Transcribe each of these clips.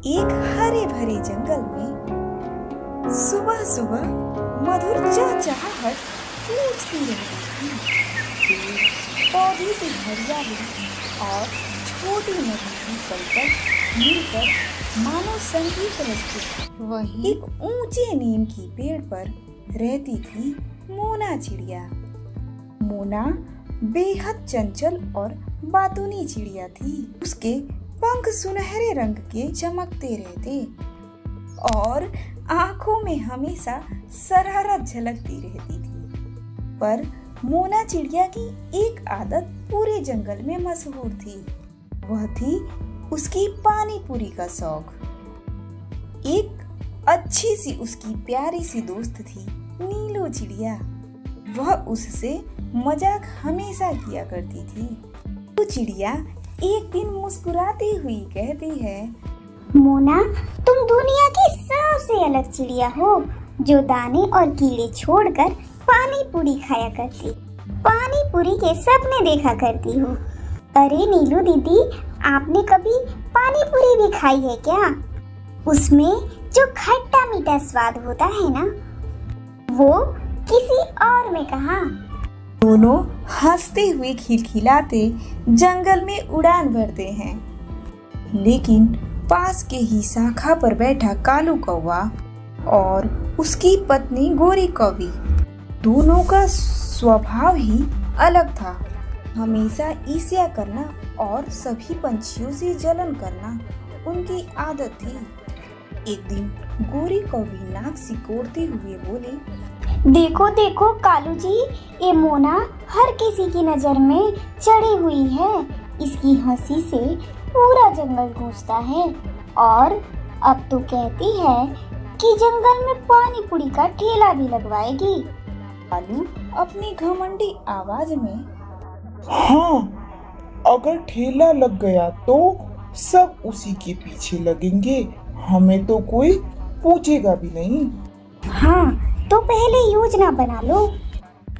एक हरे भरे जंगल में सुबह सुबह मधुर चहचहाहट गूंजती रहती थी। पौधे पे हरियाली और छोटी नदी की पलकट मिलकर मानो संगीत रचते। वहीं एक ऊंचे नीम की पेड़ पर रहती थी मोना चिड़िया। मोना बेहद चंचल और बातूनी चिड़िया थी। उसके पंख सुनहरे रंग के चमकते रहते और आंखों में हमेशा शरारत झलकती रहती थी। पर मोना चिड़िया की एक आदत पूरे जंगल में मशहूर थी। वह थी उसकी पानी पूरी का शौक। एक अच्छी सी उसकी प्यारी सी दोस्त थी नीलो चिड़िया। वह उससे मजाक हमेशा किया करती थी। तो चिड़िया एक दिन मुस्कुराती हुई कहती है, मोना, तुम दुनिया की सबसे अलग चिड़िया हो जो दाने और कीड़े छोड़कर पानी पूरी खाया करती, पानी पूरी के सपने देखा करती हो। अरे नीलू दीदी, आपने कभी पानी पूरी भी खाई है क्या? उसमें जो खट्टा मीठा स्वाद होता है ना, वो किसी और में कहाँ। दोनों हंसते हुए खिलखिलाते जंगल में उड़ान भरते हैं। लेकिन पास के ही शाखा पर बैठा कालू कौवा और उसकी पत्नी गोरी कौवी, दोनों का स्वभाव ही अलग था। हमेशा ईर्ष्या करना और सभी पंछियों से जलन करना उनकी आदत थी। एक दिन गोरी कौवी नाक सिकोड़ते हुए बोली, देखो देखो कालू जी, ये मोना हर किसी की नजर में चढ़ी हुई है। इसकी हंसी से पूरा जंगल गूंजता है और अब तो कहती है कि जंगल में पानी पूरी का ठेला भी लगवाएगी। कालू अपनी घमंडी आवाज में, हाँ, अगर ठेला लग गया तो सब उसी के पीछे लगेंगे, हमें तो कोई पूछेगा भी नहीं। हाँ, तो पहले योजना बना लो।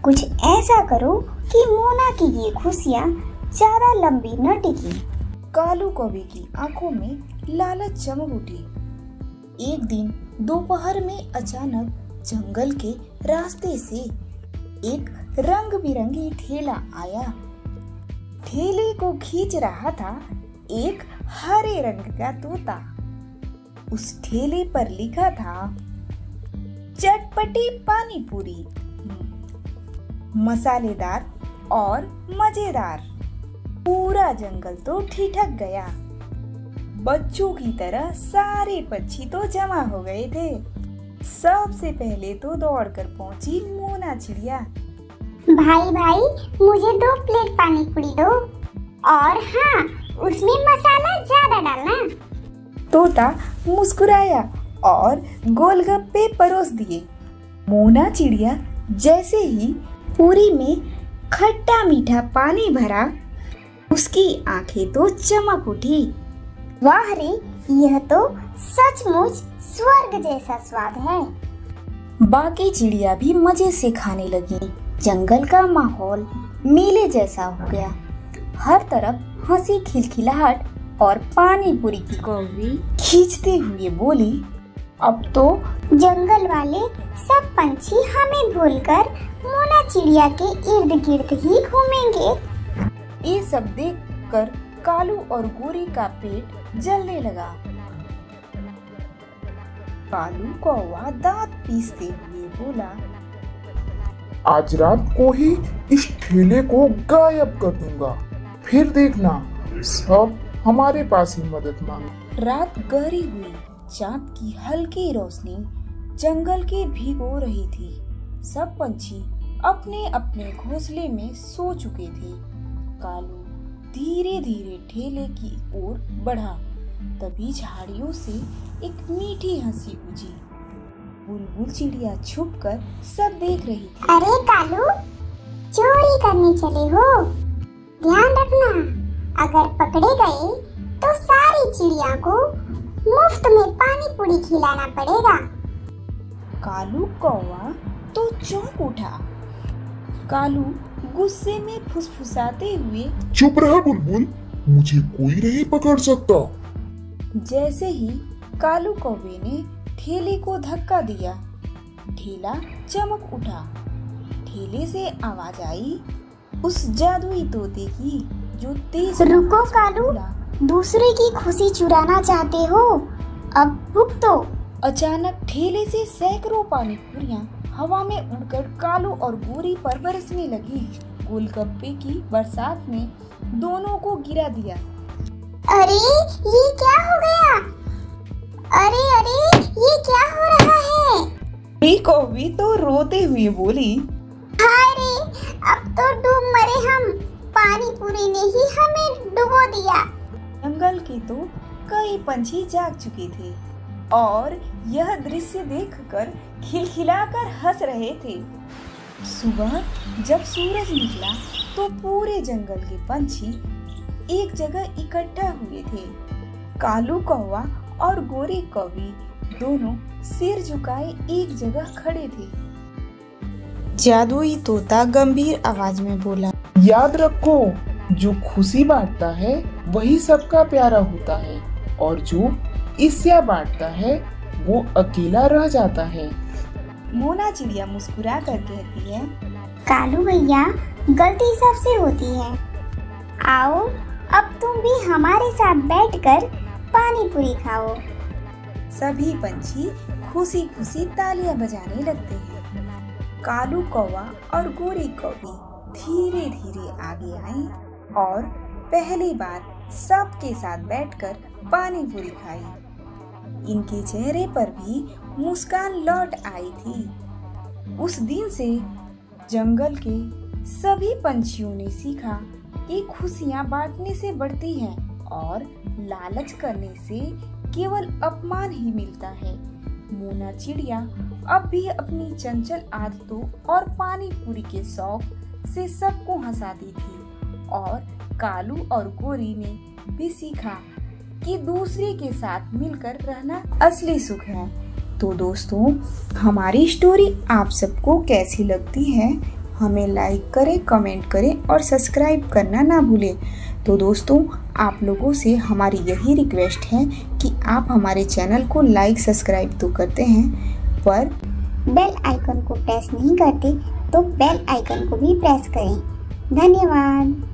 कुछ ऐसा करो कि मोना की ये खुशियाँ ज्यादा लंबी न टिकी। कालू कौवे की आंखों में लालच चमक उठी। एक दिन दोपहर में अचानक जंगल के रास्ते से एक रंग बिरंगी ठेला आया। ठेले को खींच रहा था एक हरे रंग का तोता। उस ठेले पर लिखा था, चटपटी पानी पूरी, मसालेदार और मजेदार। पूरा जंगल तो ठिठक गया। बच्चों की तरह सारे पक्षी तो जमा हो गए थे। सबसे पहले तो दौड़कर पहुंची मोना चिड़िया। भाई भाई, मुझे 2 प्लेट पानी पूरी दो, और हाँ, उसमें मसाला ज्यादा डालना। तोता मुस्कुराया और गोलगप्पे परोस दिए। मोना चिड़िया जैसे ही पूरी में खट्टा मीठा पानी भरा, उसकी आंखें तो चमक उठी। वाह रे, यह तो सचमुच स्वर्ग जैसा स्वाद है। बाकी चिड़िया भी मजे से खाने लगी। जंगल का माहौल मेले जैसा हो गया। हर तरफ हंसी खिलखिलाहट और पानी पूरी की कौवी खींचते हुए बोली, अब तो जंगल वाले सब पंछी हमें भूलकर मोना चिड़िया के इर्द गिर्द ही घूमेंगे। ये सब देखकर कालू और गोरी का पेट जलने लगा। कालू कौवा दांत पीसते हुए बोला, आज रात को ही इस ठेले को गायब कर दूंगा, फिर देखना सब हमारे पास ही मदद मांगे। रात गहरी हुई। चाँद की हल्की रोशनी जंगल के भिगो रही थी। सब पंछी अपने अपने घोंसले में सो चुके थे। कालू धीरे धीरे ठेले की ओर बढ़ा। तभी झाड़ियों से एक मीठी हंसी गूंजी। बुलबुल चिड़िया छुपकर सब देख रही थी। अरे कालू, चोरी करने चले हो? ध्यान रखना, अगर पकड़े गए तो सारी चिड़िया को मुफ्त में पानी पूरी खिलाना पड़ेगा। कालू कौवा तो चौंक उठा। कालू गुस्से में फुसफुसाते हुए, चुप रहा बुलबुल, मुझे कोई नहीं पकड़ सकता। जैसे ही कालू कौवे ने ठेले को धक्का दिया, ठेला चमक उठा। ठेले से आवाज आई उस जादुई तोते की जो तेज। रुको कालू, दूसरे की खुशी चुराना चाहते हो? अब भुगतो। अचानक ठेले से सैकड़ों पानी पूरियां हवा में उड़कर कालू और गोरी पर बरसने लगी। गोलगप्पे की बरसात ने दोनों को गिरा दिया। अरे ये क्या हो गया? अरे अरे ये क्या हो रहा है? कौवी तो रोते हुए बोली, हाय रे, अब तो डूब मरे हम। पानी पूरी ने ही हमें डुबो दिया। जंगल के तो कई पंछी जाग चुके थे और यह दृश्य देखकर खिलखिलाकर हंस रहे थे। सुबह जब सूरज निकला तो पूरे जंगल के पंछी एक जगह इकट्ठा हुए थे। कालू कौवा और गोरी कौवी दोनों सिर झुकाए एक जगह खड़े थे। जादुई तोता गंभीर आवाज में बोला, याद रखो, जो खुशी बांटता है वही सबका प्यारा होता है और जो ईर्ष्या बांटता है वो अकेला रह जाता है। मोना चिड़िया मुस्कुरा कर कहती है, कालू भैया, गलती सबसे होती है। आओ अब तुम भी हमारे साथ बैठकर पानी पूरी खाओ। सभी पंछी खुशी खुशी तालियां बजाने लगते हैं। कालू कौवा और गोरी कौवी धीरे धीरे आगे आई और पहली बार सबके साथ बैठकर पानी पूरी खाई। इनके चेहरे पर भी मुस्कान लौट आई थी। उस दिन से जंगल के सभी पंछियों ने सीखा कि खुशियां बांटने से बढ़ती हैं और लालच करने से केवल अपमान ही मिलता है। मोना चिड़िया अब भी अपनी चंचल आदतों और पानी पूरी के शौक से सबको हंसाती थी और कालू और गोरी ने भी सीखा कि दूसरे के साथ मिलकर रहना असली सुख है। तो दोस्तों, हमारी स्टोरी आप सबको कैसी लगती है हमें लाइक करें, कमेंट करें और सब्सक्राइब करना ना भूलें। तो दोस्तों, आप लोगों से हमारी यही रिक्वेस्ट है कि आप हमारे चैनल को लाइक सब्सक्राइब तो करते हैं पर बेल आइकन को प्रेस नहीं करते, तो बेल आइकन को भी प्रेस करें। धन्यवाद।